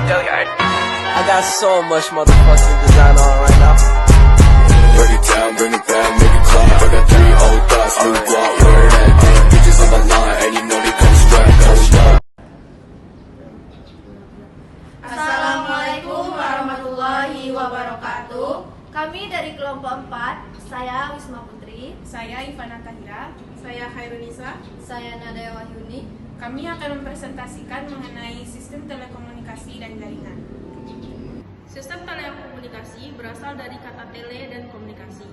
I got so much motherfucking design on right now. Break it down, bring it back, make it clap. I got 3 old thoughts, new guap, where that damn bitches on my line, and you know they come strapped. Assalamualaikum warahmatullahi wabarakatuh. Kami dari kelompok 4, saya Wisma Putri, Saya Ivana Tahira. Saya Khairunisa. saya Nadaya Wahyuni. Kami akan mempresentasikan mengenai sistem telekomunikasi dan jaringan. Sistem telekomunikasi berasal dari kata tele dan komunikasi.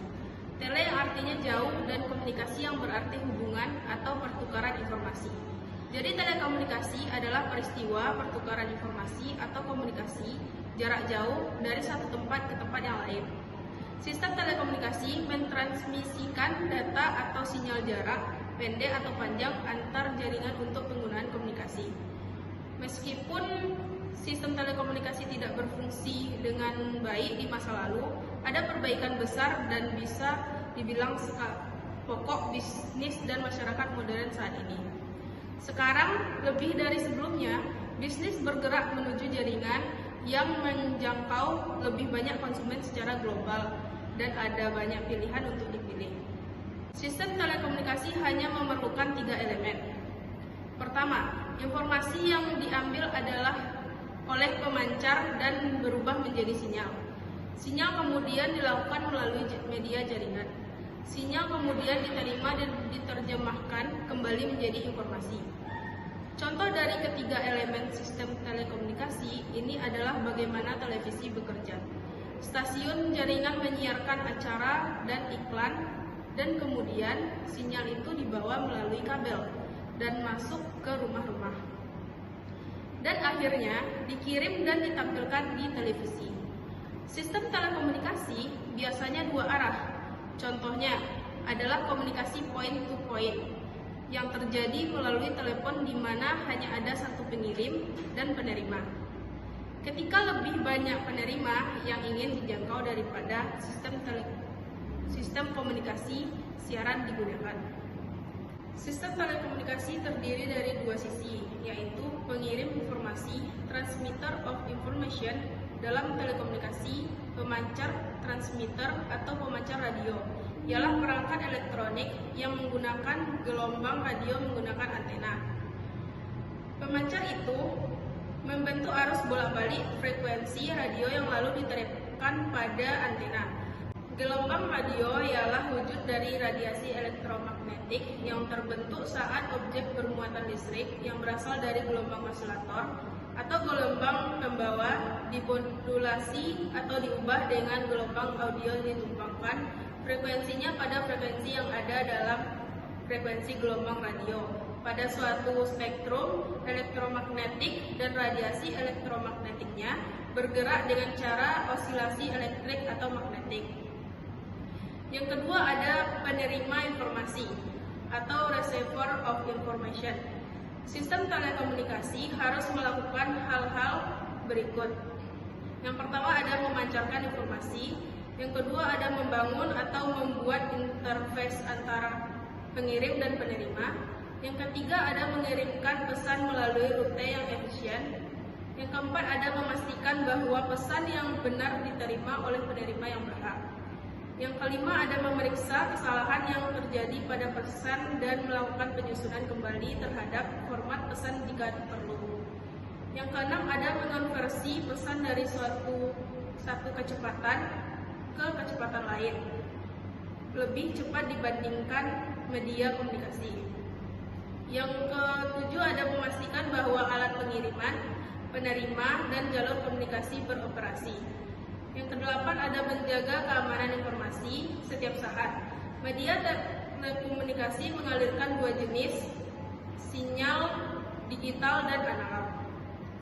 Tele yang artinya jauh dan komunikasi yang berarti hubungan atau pertukaran informasi. Jadi telekomunikasi adalah peristiwa pertukaran informasi atau komunikasi jarak jauh dari satu tempat ke tempat yang lain. Sistem telekomunikasi mentransmisikan data atau sinyal jarak pendek atau panjang antar jaringan untuk penggunaan komunikasi. Meskipun sistem telekomunikasi tidak berfungsi dengan baik di masa lalu, ada perbaikan besar dan bisa dibilang pokok bisnis dan masyarakat modern saat ini. Sekarang, lebih dari sebelumnya, bisnis bergerak menuju jaringan yang menjangkau lebih banyak konsumen secara global dan ada banyak pilihan untuk dipilih. Sistem telekomunikasi hanya memerlukan 3 elemen. Pertama, informasi yang diambil adalah oleh pemancar dan berubah menjadi sinyal. Sinyal kemudian dilakukan melalui media jaringan. Sinyal kemudian diterima dan diterjemahkan kembali menjadi informasi. Contoh dari ketiga elemen sistem telekomunikasi ini adalah bagaimana televisi bekerja. Stasiun jaringan menyiarkan acara dan iklan, dan kemudian sinyal itu dibawa melalui kabel dan masuk ke rumah-rumah. Dan akhirnya dikirim dan ditampilkan di televisi. Sistem telekomunikasi biasanya 2 arah. Contohnya adalah komunikasi point to point yang terjadi melalui telepon di mana hanya ada satu pengirim dan penerima. Ketika lebih banyak penerima yang ingin dijangkau daripada sistem komunikasi siaran digunakan. Sistem telekomunikasi terdiri dari 2 sisi, yaitu pengirim informasi, transmitter of information dalam telekomunikasi, pemancar transmitter atau pemancar radio, ialah perangkat elektronik yang menggunakan gelombang radio menggunakan antena. Pemancar itu membentuk arus bolak-balik frekuensi radio yang lalu diterapkan pada antena. Gelombang radio ialah wujud dari radiasi elektromagnetik yang terbentuk saat objek bermuatan listrik yang berasal dari gelombang osilator atau gelombang pembawa dimodulasi atau diubah dengan gelombang audio ditumpangkan frekuensinya pada frekuensi yang ada dalam frekuensi gelombang radio pada suatu spektrum elektromagnetik, dan radiasi elektromagnetiknya bergerak dengan cara osilasi elektrik atau magnetik. Yang kedua ada penerima informasi atau receiver of information. Sistem telekomunikasi harus melakukan hal-hal berikut. Yang pertama ada memancarkan informasi, yang kedua ada membangun atau membuat interface antara pengirim dan penerima, yang ketiga ada mengirimkan pesan melalui rute yang efisien, yang keempat ada memastikan bahwa pesan yang benar diterima oleh penerima yang berhak. Yang kelima ada memeriksa kesalahan yang terjadi pada pesan dan melakukan penyusunan kembali terhadap format pesan jika perlu. Yang keenam ada mengonversi pesan dari satu kecepatan ke kecepatan lain, lebih cepat dibandingkan media komunikasi. Yang ketujuh ada memastikan bahwa alat pengiriman, penerima, dan jalur komunikasi beroperasi. Yang kedelapan ada menjaga keamanan informasi setiap saat. Media telekomunikasi mengalirkan 2 jenis, sinyal digital dan analog.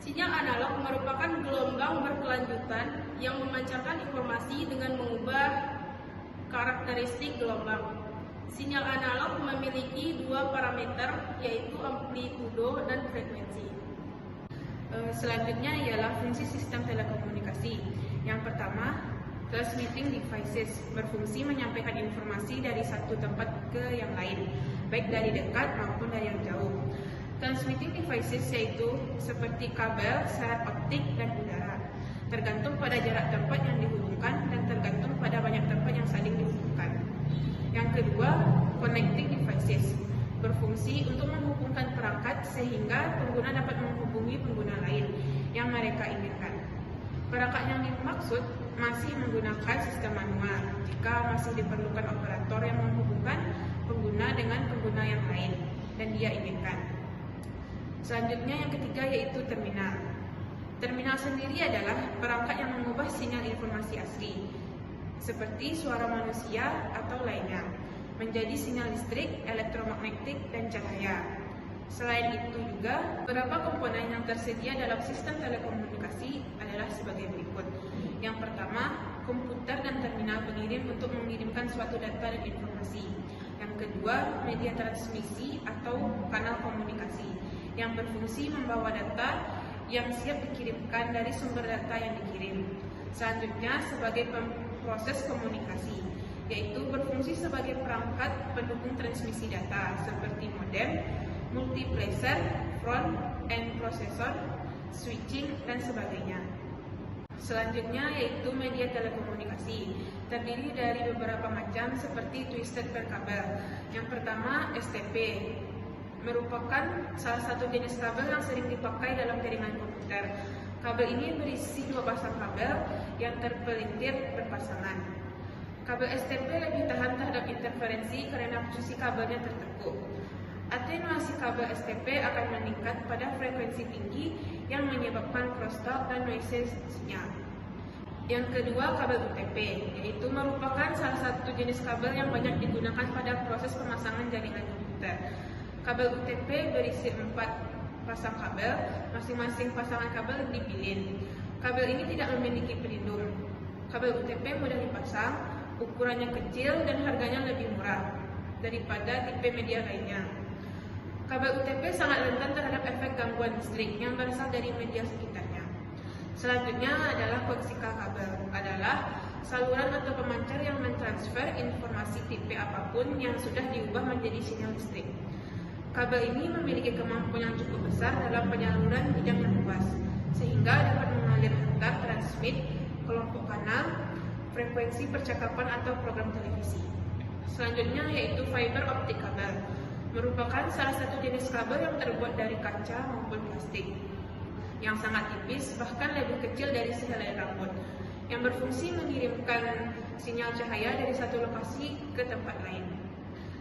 Sinyal analog merupakan gelombang berkelanjutan yang memancarkan informasi dengan mengubah karakteristik gelombang. Sinyal analog memiliki 2 parameter, yaitu amplitudo dan frekuensi. Selanjutnya ialah fungsi sistem telekomunikasi. Yang pertama, transmitting devices, berfungsi menyampaikan informasi dari satu tempat ke yang lain, baik dari dekat maupun dari yang jauh. Transmitting devices yaitu seperti kabel, syarat optik, dan udara, tergantung pada jarak tempat yang dihubungkan dan tergantung pada banyak tempat yang saling dihubungkan. Yang kedua, connecting devices, berfungsi untuk menghubungkan perangkat sehingga pengguna dapat menghubungi pengguna lain yang mereka inginkan. Perangkat yang dimaksud masih menggunakan sistem manual jika masih diperlukan operator yang menghubungkan pengguna dengan pengguna yang lain dan dia inginkan. Selanjutnya yang ketiga yaitu terminal. Terminal sendiri adalah perangkat yang mengubah sinyal informasi asli, seperti suara manusia atau lainnya, menjadi sinyal listrik, elektromagnetik, dan cahaya. Selain itu juga, beberapa komponen yang tersedia dalam sistem telekomunikasi adalah sebagai berikut. Yang pertama, komputer dan terminal pengirim untuk mengirimkan suatu data dan informasi. Yang kedua, media transmisi atau kanal komunikasi yang berfungsi membawa data yang siap dikirimkan dari sumber data yang dikirim. Selanjutnya, sebagai proses komunikasi, yaitu berfungsi sebagai perangkat pendukung transmisi data seperti modem, multiplexer, front end processor, switching, dan sebagainya. Selanjutnya yaitu media telekomunikasi, terdiri dari beberapa macam seperti twisted pair kabel. Yang pertama, STP, merupakan salah satu jenis kabel yang sering dipakai dalam jaringan komputer. Kabel ini berisi 2 pasang kabel yang terpelintir berpasangan. Kabel STP lebih tahan terhadap interferensi karena posisi kabelnya tertekuk. Atenuasi kabel STP akan meningkat pada frekuensi tinggi yang menyebabkan crosstalk dan noise sinyal. Yang kedua, kabel UTP, yaitu merupakan salah satu jenis kabel yang banyak digunakan pada proses pemasangan jaringan komputer. Kabel UTP berisi 4 pasang kabel, masing-masing pasangan kabel dipilin. Kabel ini tidak memiliki pelindung. Kabel UTP mudah dipasang, ukurannya kecil dan harganya lebih murah daripada tipe media lainnya. Kabel UTP sangat rentan terhadap efek gangguan listrik yang berasal dari media sekitarnya. Selanjutnya adalah koaksial kabel, adalah saluran atau pemancar yang mentransfer informasi tipe apapun yang sudah diubah menjadi sinyal listrik. Kabel ini memiliki kemampuan yang cukup besar dalam penyaluran bidang yang luas, sehingga dapat mengalir antar transmit, kelompok kanal, frekuensi percakapan atau program televisi. Selanjutnya yaitu fiber optic kabel, merupakan salah satu jenis kabel yang terbuat dari kaca maupun plastik, yang sangat tipis, bahkan lebih kecil dari sehelai rambut, yang berfungsi mengirimkan sinyal cahaya dari satu lokasi ke tempat lain.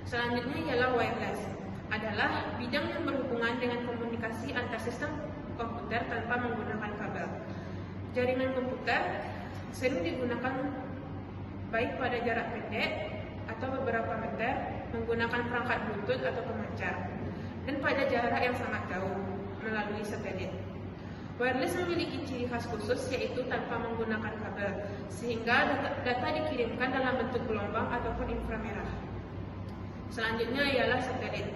Selanjutnya ialah wireless, adalah bidang yang berhubungan dengan komunikasi antar sistem komputer tanpa menggunakan kabel. Jaringan komputer sering digunakan baik pada jarak pendek atau beberapa meter menggunakan perangkat Bluetooth atau pemancar, dan pada jarak yang sangat jauh melalui satelit. Wireless memiliki ciri khas khusus yaitu tanpa menggunakan kabel, sehingga data dikirimkan dalam bentuk gelombang ataupun inframerah. Selanjutnya ialah satelit.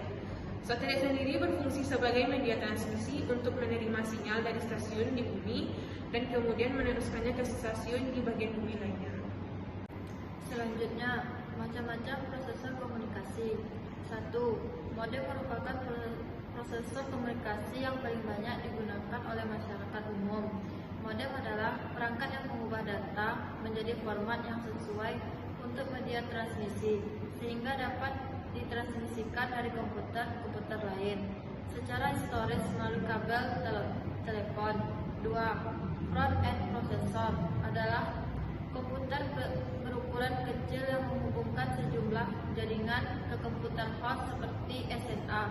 Satelit sendiri berfungsi sebagai media transmisi untuk menerima sinyal dari stasiun di bumi dan kemudian meneruskannya ke stasiun di bagian bumi lainnya. Selanjutnya, macam-macam prosesor komunikasi. 1. Modem merupakan prosesor komunikasi yang paling banyak digunakan oleh masyarakat umum. Modem adalah perangkat yang mengubah data menjadi format yang sesuai untuk media transmisi, sehingga dapat ditransmisikan dari komputer ke komputer lain secara historis melalui kabel telepon. 2. Front end processor adalah komputer berukuran kecil yang menghubungkan sejumlah jaringan ke komputer host seperti SNA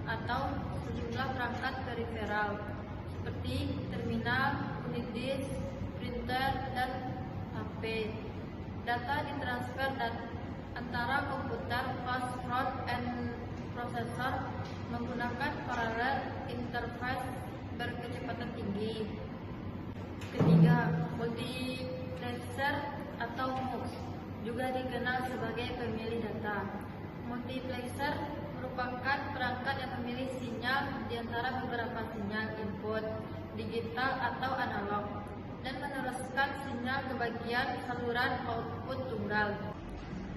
atau sejumlah perangkat periferal seperti terminal, unit disk, printer, dan HP. Data ditransfer antara komputer host front end processor menggunakan parallel interface berkecepatan tinggi. Ketiga, multiplexer atau MUX, juga dikenal sebagai pemilih data. Multiplexer merupakan perangkat yang memilih sinyal di antara beberapa sinyal input digital atau analog dan meneruskan sinyal ke bagian saluran output tunggal.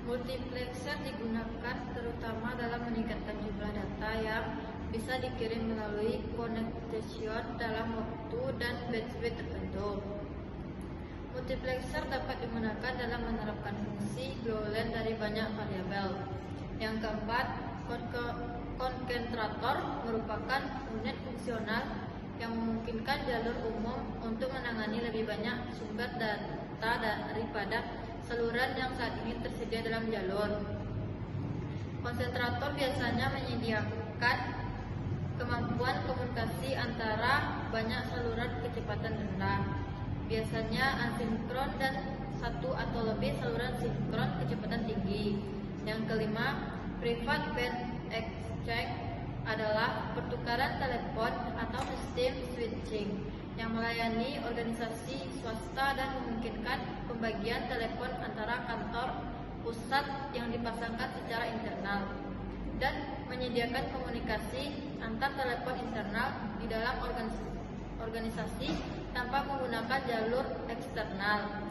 Multiplexer digunakan terutama dalam meningkatkan jumlah data yang bisa dikirim melalui connection dalam waktu dan bandwidth tertentu. Multiplexer dapat digunakan dalam menerapkan fungsi global dari banyak variabel. Yang keempat, konsentrator merupakan unit fungsional yang memungkinkan jalur umum untuk menangani lebih banyak sumber data daripada saluran yang saat ini tersedia dalam jalur. Konsentrator biasanya menyediakan kemampuan komunikasi antara banyak saluran kecepatan rendah, biasanya asinkron, dan satu atau lebih saluran sinkron kecepatan tinggi. Yang kelima, private band exchange adalah pertukaran telepon atau sistem switching yang melayani organisasi swasta dan memungkinkan pembagian telepon antara kantor pusat yang dipasangkan secara internal dan menyediakan komunikasi antar telepon internal di dalam organisasi tanpa menggunakan jalur eksternal.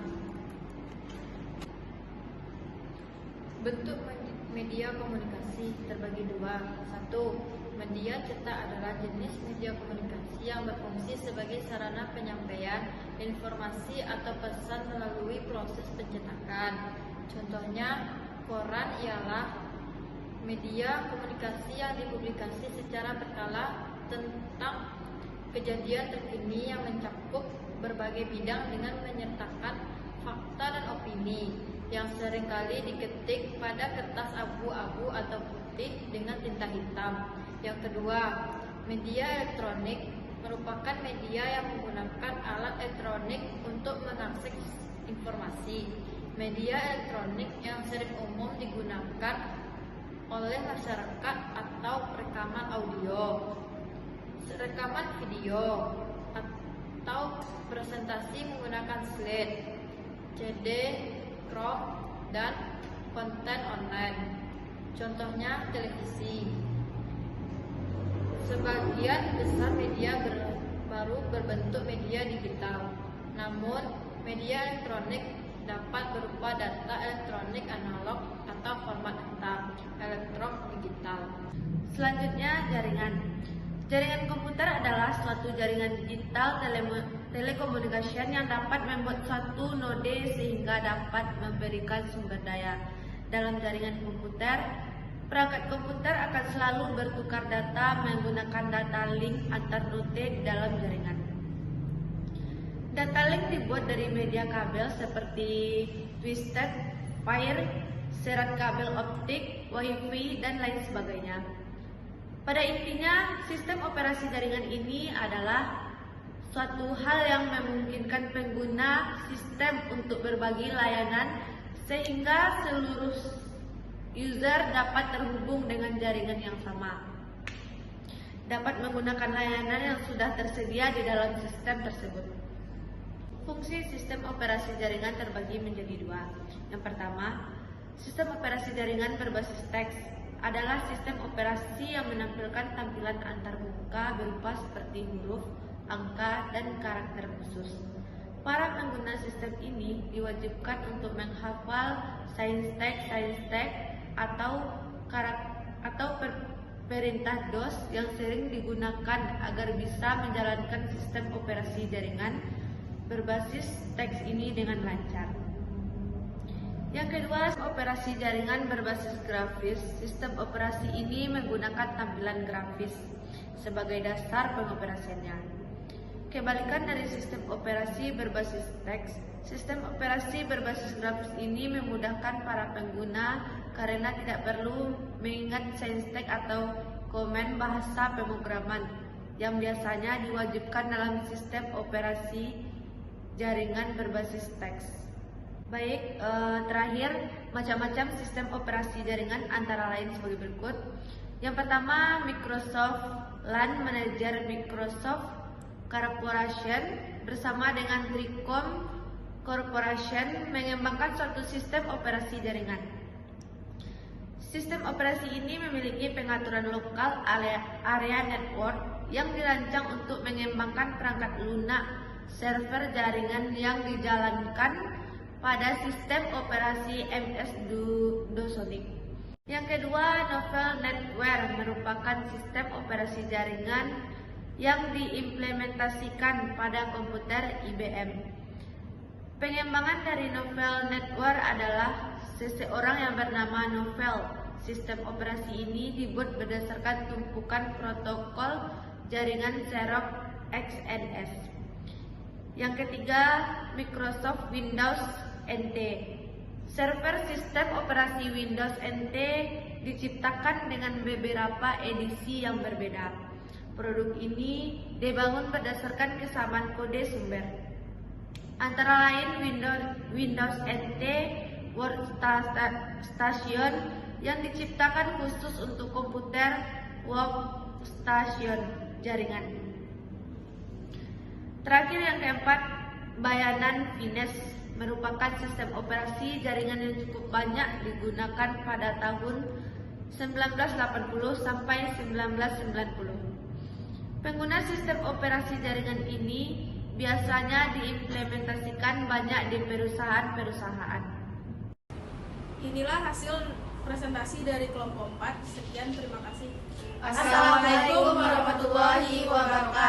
Bentuk media komunikasi terbagi dua. 1. Media cetak adalah jenis media komunikasi yang berfungsi sebagai sarana penyampaian informasi atau pesan melalui proses pencetakan. Contohnya, koran ialah media komunikasi yang dipublikasi secara berkala tentang kejadian terkini yang mencakup berbagai bidang dengan menyertakan fakta dan opini yang seringkali diketik pada kertas abu-abu atau putih dengan tinta hitam. Yang kedua, media elektronik merupakan media yang menggunakan alat elektronik untuk mengakses informasi. Media elektronik yang sering umum digunakan oleh masyarakat atau rekaman audio, rekaman video, atau presentasi menggunakan slide, CD, ROM, dan konten online. Contohnya televisi. Sebagian besar media baru berbentuk media digital. Namun, media elektronik dapat berupa data elektronik analog atau format data elektron digital. Selanjutnya, jaringan. Jaringan komputer adalah suatu jaringan digital telekomunikasi yang dapat membuat suatu node sehingga dapat memberikan sumber daya. Dalam jaringan komputer, perangkat komputer akan selalu bertukar data menggunakan data link antar node di dalam jaringan. Data link dibuat dari media kabel seperti twisted pair, serat kabel optik, wifi, dan lain sebagainya. Pada intinya, sistem operasi jaringan ini adalah suatu hal yang memungkinkan pengguna sistem untuk berbagi layanan sehingga seluruh user dapat terhubung dengan jaringan yang sama, dapat menggunakan layanan yang sudah tersedia di dalam sistem tersebut. Fungsi sistem operasi jaringan terbagi menjadi dua. Yang pertama, sistem operasi jaringan berbasis teks adalah sistem operasi yang menampilkan tampilan antarmuka berupa seperti huruf, angka, dan karakter khusus. Para pengguna sistem ini diwajibkan untuk menghafal syntax atau perintah DOS yang sering digunakan agar bisa menjalankan sistem operasi jaringan berbasis teks ini dengan lancar. Yang kedua, operasi jaringan berbasis grafis. Sistem operasi ini menggunakan tampilan grafis sebagai dasar pengoperasiannya. Kebalikan dari sistem operasi berbasis teks, sistem operasi berbasis grafis ini memudahkan para pengguna karena tidak perlu mengingat syntax atau komen bahasa pemrograman yang biasanya diwajibkan dalam sistem operasi jaringan berbasis teks. Baik, terakhir, macam-macam sistem operasi jaringan antara lain sebagai berikut. Yang pertama, Microsoft LAN Manager. Microsoft Corporation bersama dengan Tricom Corporation mengembangkan suatu sistem operasi jaringan. Sistem operasi ini memiliki pengaturan lokal area network yang dirancang untuk mengembangkan perangkat lunak server jaringan yang dijalankan pada sistem operasi MS-DOSonic. Yang kedua, Novel Netware merupakan sistem operasi jaringan yang diimplementasikan pada komputer IBM. Pengembangan dari Novel Netware adalah seseorang yang bernama Novel. Sistem operasi ini dibuat berdasarkan tumpukan protokol jaringan Xerox XNS. Yang ketiga, Microsoft Windows NT. Server sistem operasi Windows NT diciptakan dengan beberapa edisi yang berbeda. Produk ini dibangun berdasarkan kesamaan kode sumber. Antara lain Windows NT Workstation yang diciptakan khusus untuk komputer workstation jaringan. Terakhir yang keempat, Bayanan Fines merupakan sistem operasi jaringan yang cukup banyak digunakan pada tahun 1980 sampai 1990. Pengguna sistem operasi jaringan ini biasanya diimplementasikan banyak di perusahaan-perusahaan. Inilah hasil presentasi dari kelompok 4. Sekian, terima kasih. Assalamualaikum warahmatullahi wabarakatuh.